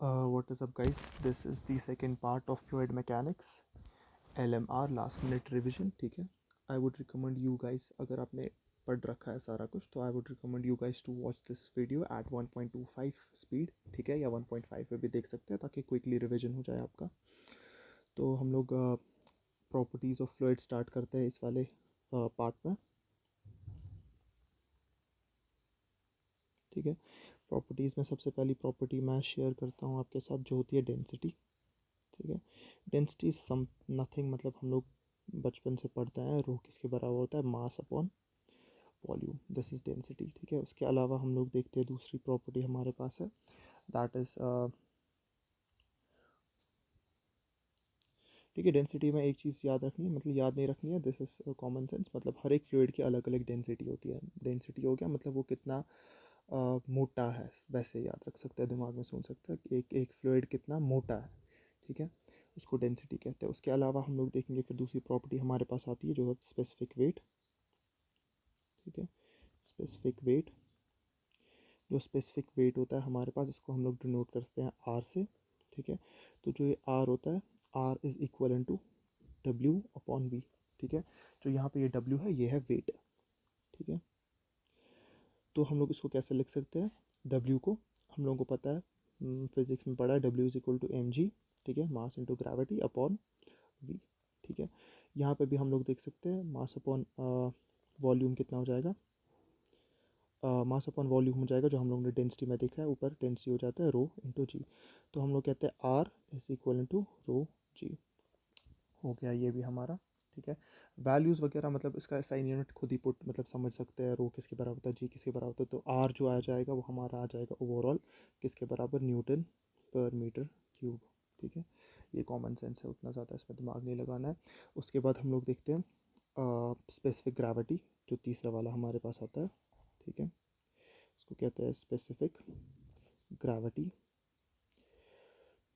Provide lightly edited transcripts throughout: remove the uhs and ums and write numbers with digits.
What is up, guys? This is the second part of fluid mechanics, LMR, last minute revision. ठीक है, I would recommend you guys, अगर आपने पढ़ रखा है सारा कुछ, तो I would recommend you guys to watch this video at 1.25 speed, ठीक है, या 1.5 पे भी देख सकते हैं ताकि क्विकली रिविजन हो जाए आपका। तो हम लोग प्रॉपर्टीज़ ऑफ फ्लूइड स्टार्ट करते हैं इस वाले पार्ट में, ठीक है। प्रॉपर्टीज़ में सबसे पहली प्रॉपर्टी मैं शेयर करता हूँ आपके साथ, जो होती है डेंसिटी, ठीक है। डेंसिटी सम नथिंग, मतलब हम लोग बचपन से पढ़ते हैं, रो किसके बराबर होता है, mass upon volume, this is density, ठीक है। उसके अलावा हम लोग देखते हैं दूसरी प्रॉपर्टी हमारे पास है, दैट इज़, ठीक है, डेंसिटी में एक चीज़ याद रखनी है, मतलब याद नहीं रखनी है, दिस इज़ कॉमन सेंस, मतलब हर एक फ्लूइड की अलग अलग डेंसिटी होती है। डेंसिटी हो गया मतलब वो कितना मोटा है, वैसे याद रख सकते हैं, दिमाग में सोच सकते हैं कि एक फ्लूइड कितना मोटा है, ठीक है, उसको डेंसिटी कहते हैं। उसके अलावा हम लोग देखेंगे फिर दूसरी प्रॉपर्टी हमारे पास आती है, जो है स्पेसिफिक वेट, ठीक है। स्पेसिफिक वेट, जो स्पेसिफिक वेट होता है हमारे पास, इसको हम लोग डिनोट करते हैं आर से, ठीक है। तो जो ये आर होता है, R is equal to W upon V, ठीक है। जो यहाँ पे ये डब्ल्यू है, ये है वेट, ठीक है। तो हम लोग इसको कैसे लिख सकते हैं, डब्ल्यू को हम लोगों को पता है, फिजिक्स में पढ़ा है, W is equal to M G, ठीक है, mass into gravity upon V, ठीक है। यहाँ पे भी हम लोग देख सकते हैं मास अपॉन वॉल्यूम कितना हो जाएगा, मास अपॉन वॉल्यूम हो जाएगा, जो हम लोग ने डेंसिटी में देखा है, ऊपर डेंसिटी हो जाता है रो इंटू जी। तो हम लोग कहते हैं आर इज इक्वल टू रो जी, हो गया ये भी हमारा, ठीक है। वैल्यूज़ वगैरह मतलब इसका एसआई यूनिट खुद ही पुट मतलब समझ सकते हैं, रो किसके बराबर होता है, जी किसके बराबर होता है, तो आर जो आ जाएगा वो हमारा आ जाएगा ओवरऑल किसके बराबर, न्यूटन पर मीटर क्यूब, ठीक है। ये कॉमन सेंस है, उतना ज़्यादा इसमें दिमाग नहीं लगाना है। उसके बाद हम लोग देखते हैं स्पेसिफिक ग्रेविटी, जो तीसरा वाला हमारे पास आता है, ठीक है, इसको कहते हैं स्पेसिफिक ग्रेविटी।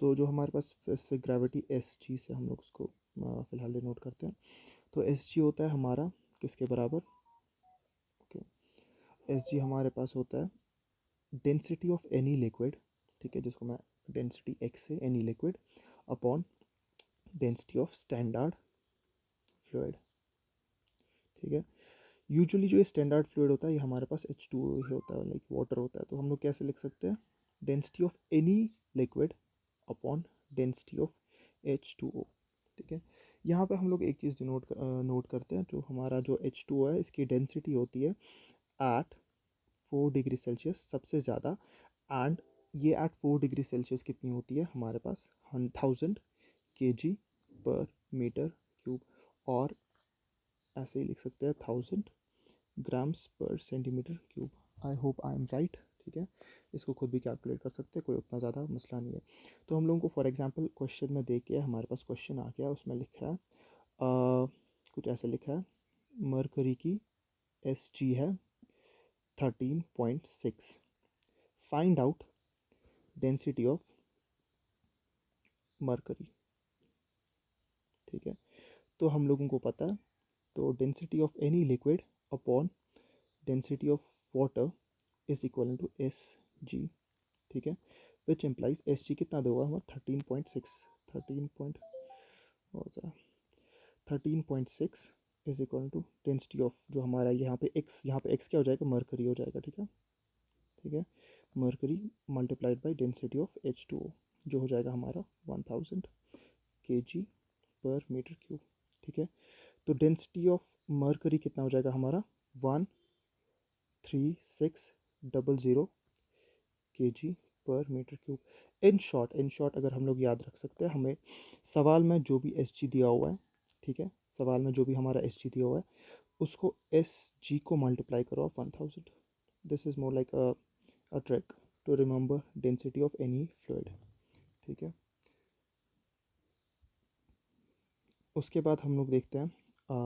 तो जो हमारे पास स्पेसिफिक ग्रेविटी एस जी से हम लोग उसको फ़िलहाल डिनोट करते हैं। तो एस जी होता है हमारा किसके बराबर, ओके, एस जी हमारे पास होता है डेंसिटी ऑफ एनी लिक्विड, ठीक है, जिसको मैं डेंसिटी एक्स है any liquid upon density of standard fluid, ठीक है। यूजुअली जो ये स्टैंडर्ड फ्लूइड होता है, ये हमारे पास H2O ही होता है, लाइक वाटर होता है। तो हम लोग कैसे लिख सकते हैं, density of any liquid upon density of H2O, ठीक है। यहाँ पे हम लोग एक चीज़ नोट करते हैं, जो हमारा जो H2O है, इसकी डेंसिटी होती है एट 4 डिग्री सेल्सियस सबसे ज़्यादा, एंड ये एट 4 डिग्री सेल्सियस कितनी होती है हमारे पास, 1000 kg पर मीटर क्यूब, और ऐसे ही लिख सकते हैं 1000 ग्राम्स पर centimetre cube. I hope I am right, ठीक है। इसको खुद भी कैलकुलेट कर सकते हैं, कोई उतना ज़्यादा मसला नहीं है। तो हम लोगों को फॉर एग्जांपल क्वेश्चन में दे के हमारे पास क्वेश्चन आ गया, उसमें लिखा है कुछ ऐसे लिखा है, मरकरी की एस जी है 13.6, find out density of mercury, ठीक है। तो हम लोगों को पता है, तो density of any liquid upon density of water is equal to S G, ठीक है, विच एम्प्लाइज एस जी कितना दोगा हमारा 13.6, 13 पॉइंट और ज़रा 13.6 is equal to density of, जो हमारा यहाँ पे एक्स क्या हो जाएगा, मरकरी हो जाएगा, ठीक है, ठीक है, mercury multiplied by density of H2O, जो हो जाएगा हमारा 1000 kg पर मीटर क्यूब, ठीक है। तो डेंसिटी ऑफ मरकरी कितना हो जाएगा हमारा 13600 kg पर मीटर क्यूब। इन शॉर्ट अगर हम लोग याद रख सकते हैं, हमें सवाल में जो भी एस जी दिया हुआ है, ठीक है, सवाल में जो भी हमारा एस जी दिया हुआ है, उसको एस जी को मल्टीप्लाई करो आप 1000, this is more like a trick to remember density of any fluid, ठीक है। उसके बाद हम लोग देखते हैं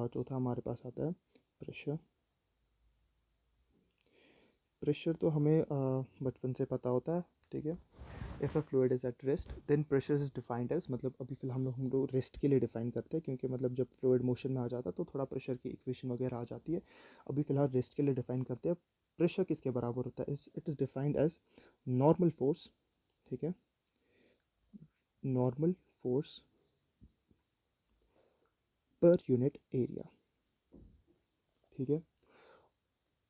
चौथा हमारे पास आता है प्रेशर। प्रेशर तो हमें बचपन से पता होता है, ठीक है। If a fluid is at rest then pressure is defined as, मतलब अभी फिलहाल हम लोग रेस्ट के लिए डिफाइन करते हैं, क्योंकि मतलब जब फ्लूइड मोशन में आ जाता है तो थोड़ा प्रेशर की इक्वेशन वगैरह आ जाती है। अभी फ़िलहाल रेस्ट के लिए डिफाइन करते हैं। प्रेशर किसके बराबर होता है, it is defined as normal force, ठीक है, normal force per unit area. ठीक है,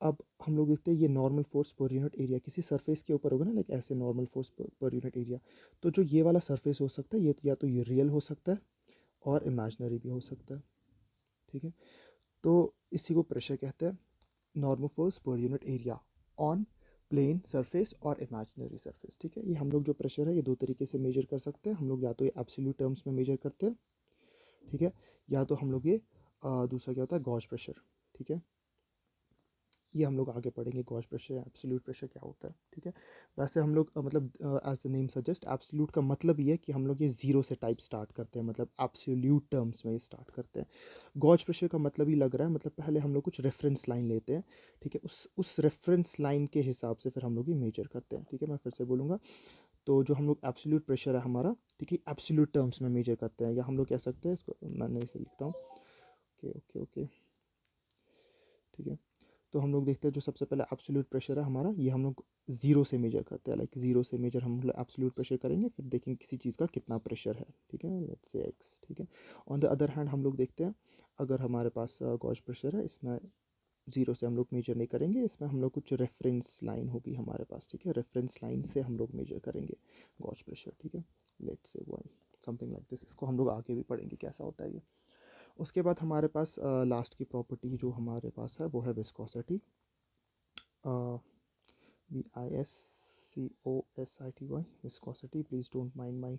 अब हम लोग देखते हैं ये normal force per unit area किसी सरफेस के ऊपर होगा ना, लाइक ऐसे normal force per unit area. तो जो ये वाला सरफेस हो सकता है, ये या तो ये रियल हो सकता है और इमेजिनरी भी हो सकता है। ठीक है, तो इसी को प्रेशर कहते हैं, normal force per unit area on plane surface और इमेजिनरी सरफेस। ठीक है, ये हम लोग जो प्रेशर है ये दो तरीके से मेजर कर सकते हैं हम लोग, या तो ये एब्सोल्यूट टर्म्स में मेजर करते हैं, ठीक है, या तो हम लोग ये दूसरा क्या होता है, गॉज प्रेशर। ठीक है, ये हम लोग आगे पढ़ेंगे गॉज प्रेशर, एब्सोल्यूट प्रेशर क्या होता है। ठीक है, वैसे हम लोग मतलब as the name suggest, absolute का मतलब ये है कि हम लोग ये ज़ीरो से टाइप स्टार्ट करते हैं, मतलब एब्सोल्यूट टर्म्स में ये स्टार्ट करते हैं। गॉज प्रेशर का मतलब ही लग रहा है, मतलब पहले हम लोग कुछ रेफरेंस लाइन लेते हैं। ठीक है, उस रेफरेंस लाइन के हिसाब से फिर हम लोग ये मेजर करते हैं। ठीक है, मैं फिर से बोलूँगा, तो जो हम लोग एब्सोल्यूट प्रेशर है हमारा, ठीक है, एब्सोल्यूट टर्म्स में मेजर करते हैं, या हम लोग कह सकते हैं इसको, मैं इसे लिखता हूँ, ओके ओके ओके। ठीक है, तो हम लोग देखते हैं जो सबसे पहले एब्सोल्यूट प्रेशर है हमारा, ये हम लोग ज़ीरो से मेजर करते हैं, लाइक ज़ीरो से मेजर हम लोग एब्सोल्यूट प्रेशर करेंगे, फिर देखेंगे किसी चीज़ का कितना प्रेशर है। ठीक है, लेट्स से एक्स। ठीक है, ऑन द अदर हैंड हम लोग देखते हैं, अगर हमारे पास गॉज प्रेशर है, इसमें ज़ीरो से हम लोग मेजर नहीं करेंगे, इसमें हम लोग कुछ रेफरेंस लाइन होगी हमारे पास। ठीक है, रेफरेंस लाइन से हम लोग मेजर करेंगे गॉज प्रेशर। ठीक है, let's say one something like this, इसको हम लोग आगे भी पढ़ेंगे कैसा होता है ये। उसके बाद हमारे पास लास्ट की प्रॉपर्टी जो हमारे पास है वो है viscosity, VISCOSITY, viscosity. Please don't mind my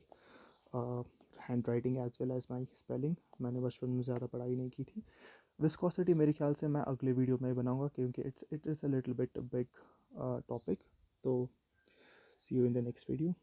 handwriting as well as my spelling, मैंने बचपन में ज़्यादा पढ़ाई नहीं की थी। विस्कोसिटी मेरे ख्याल से मैं अगले वीडियो में बनाऊंगा, क्योंकि it is a little bit big topic. तो see you in the next video.